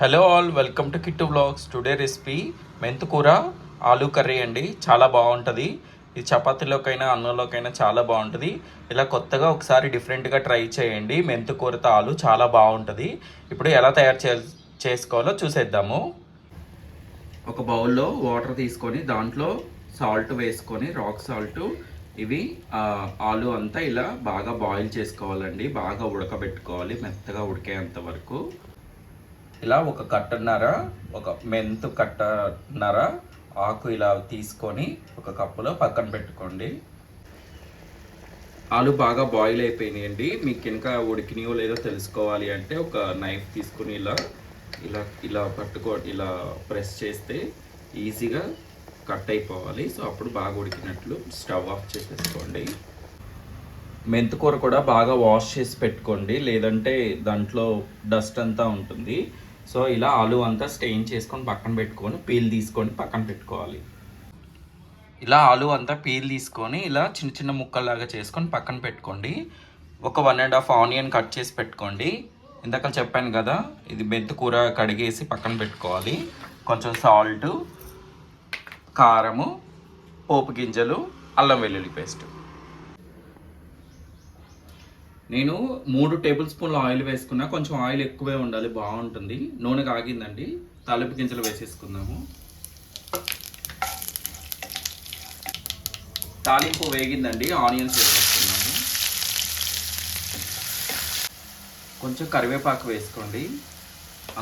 Hello all, welcome to Kittu vlogs. Today recipe menthukura aloo curry అండి. చాలా బాగుంటుంది. ఇది చపాతీలోకైనా అన్నంలోకైనా చాలా బాగుంటుంది. ఇలా కొత్తగా ఒకసారి డిఫరెంట్గా ట్రై చేయండి. మెంతుకూరతో ఆలు చాలా బాగుంటుంది. ఇప్పుడు ఎలా తయారు చేసుకోవాలో చూసేద్దాము. ఒక బౌల్లో వాటర్ తీసుకొని దాంట్లో సాల్ట్ వేసుకొని, రాక్ సాల్ట్, ఇవి ఆలు అంతా ఇలా బాగా బాయిల్ చేసుకోవాలండి. బాగా ఉడకబెట్టుకోవాలి, మెత్తగా ఉడికేంత వరకు. ఇలా ఒక కట్టన్నర, ఒక మెంతు కట్టన్నర ఆకు ఇలా తీసుకొని ఒక కప్పులో పక్కన పెట్టుకోండి. ఆలు బాగా బాయిల్ అయిపోయినాయండి. మీకు ఇంకా ఉడికినాయో లేదో తెలుసుకోవాలి అంటే ఒక నైఫ్ తీసుకుని ఇలా ఇలా ఇలా ఇలా ప్రెస్ చేస్తే ఈజీగా కట్ అయిపోవాలి. సో అప్పుడు బాగా ఉడికినట్లు. స్టవ్ ఆఫ్ చేసేసుకోండి. మెంతుకూర కూడా బాగా వాష్ చేసి పెట్టుకోండి, లేదంటే దాంట్లో డస్ట్ అంతా ఉంటుంది. సో ఇలా ఆలు అంతా స్టెయిన్ చేసుకొని పక్కన పెట్టుకొని, పీల్ తీసుకొని పక్కన పెట్టుకోవాలి. ఇలా ఆలు అంతా పీల్ తీసుకొని ఇలా చిన్న చిన్న ముక్కల్లాగా చేసుకొని పక్కన పెట్టుకోండి. ఒక 1.5 ఆనియన్ కట్ చేసి పెట్టుకోండి. ఇందాక చెప్పాను కదా, ఇది మెంతుకూర కడిగేసి పక్కన పెట్టుకోవాలి. కొంచెం సాల్ట్, కారము, పోపు గింజలు, అల్లం వెల్లుల్లి పేస్ట్. నేను 3 టేబుల్ స్పూన్ల ఆయిల్ వేసుకున్నా. కొంచెం ఆయిల్ ఎక్కువే ఉండాలి, బాగుంటుంది. నూనె కాగిందండి, తాలింపు గింజలు వేసేసుకుందాము. తాలింపు వేగిందండి, ఆనియన్స్ వేసేసుకున్నాము. కొంచెం కరివేపాకు వేసుకోండి.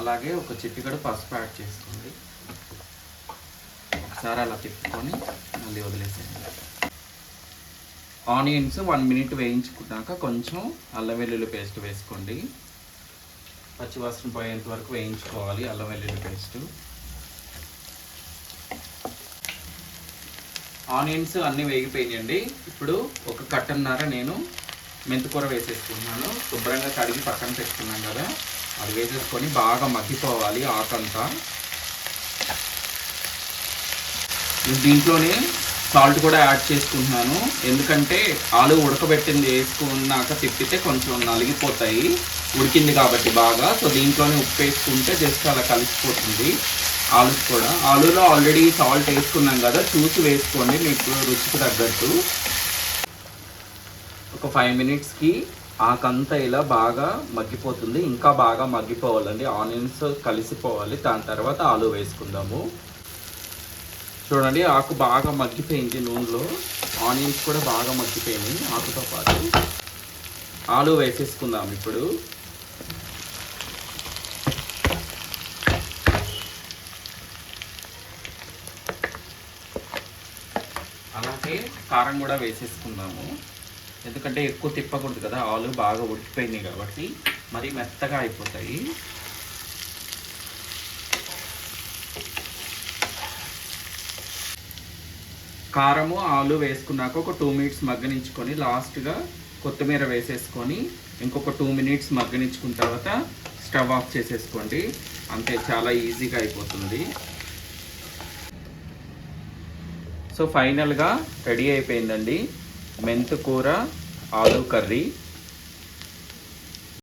అలాగే ఒక చిటికెడు పసుపు యాడ్ చేసుకోండి. ఒకసారి అలా తిప్పుకొని మళ్ళీ వదిలేసేయండి. ఆనియన్స్ 1 మినిట్ వేయించుకున్నాక కొంచెం అల్లం వెల్లుల్లి పేస్ట్ వేసుకోండి. పచ్చివాసన పోయేంత వరకు వేయించుకోవాలి అల్లం వెల్లుల్లి పేస్ట్. ఆనియన్స్ అన్నీ వేగిపోయినాయండి. ఇప్పుడు ఒక కట్టన్నర నేను మెంతుకూర వేసేసుకున్నాను. శుభ్రంగా కడిగి పక్కన పెట్టుకున్నాను కదా, అది వేసేసుకొని బాగా మగ్గిపోవాలి ఆకంతా. దీంట్లోనే సాల్ట్ కూడా యాడ్ చేసుకుంటున్నాను, ఎందుకంటే ఆలు ఉడకబెట్టింది వేసుకున్నాక తిప్పితే కొంచెం నలిగిపోతాయి, ఉడికింది కాబట్టి బాగా. సో దీంట్లోనే ఉప్పు వేసుకుంటే జస్ట్ అలా కలిసిపోతుంది ఆలు కూడా. ఆలులో ఆల్రెడీ సాల్ట్ వేసుకున్నాం కదా, చూసి వేసుకోండి మీకు రుచికి తగ్గట్టు. ఒక 5 మినిట్స్కి ఆకంతా ఇలా బాగా మగ్గిపోతుంది. ఇంకా బాగా మగ్గిపోవాలండి, ఆనియన్స్ కలిసిపోవాలి. దాని తర్వాత ఆలు వేసుకుందాము. చూడండి, ఆకు బాగా మగ్గిపోయింది నూనెలో, ఆనియన్స్ కూడా బాగా మగ్గిపోయినాయి. ఆకుతో పాటు ఆలు వేసేసుకుందాం ఇప్పుడు. అలాగే కారం కూడా వేసేసుకుందాము, ఎందుకంటే ఎక్కువ తిప్పకూడదు కదా, ఆలు బాగా ఉడికిపోయినాయి కాబట్టి మరి మెత్తగా అయిపోతాయి. కారము ఆలు వేసుకున్నాక ఒక 2 మినిట్స్ మగ్గనించుకొని లాస్ట్గా కొత్తిమీర వేసేసుకొని ఇంకొక 2 మినిట్స్ మగ్గనించుకున్న తర్వాత స్టవ్ ఆఫ్ చేసేసుకోండి. అంతే, చాలా ఈజీగా అయిపోతుంది. సో ఫైనల్గా రెడీ అయిపోయిందండి మెంతుకూర ఆలు కర్రీ.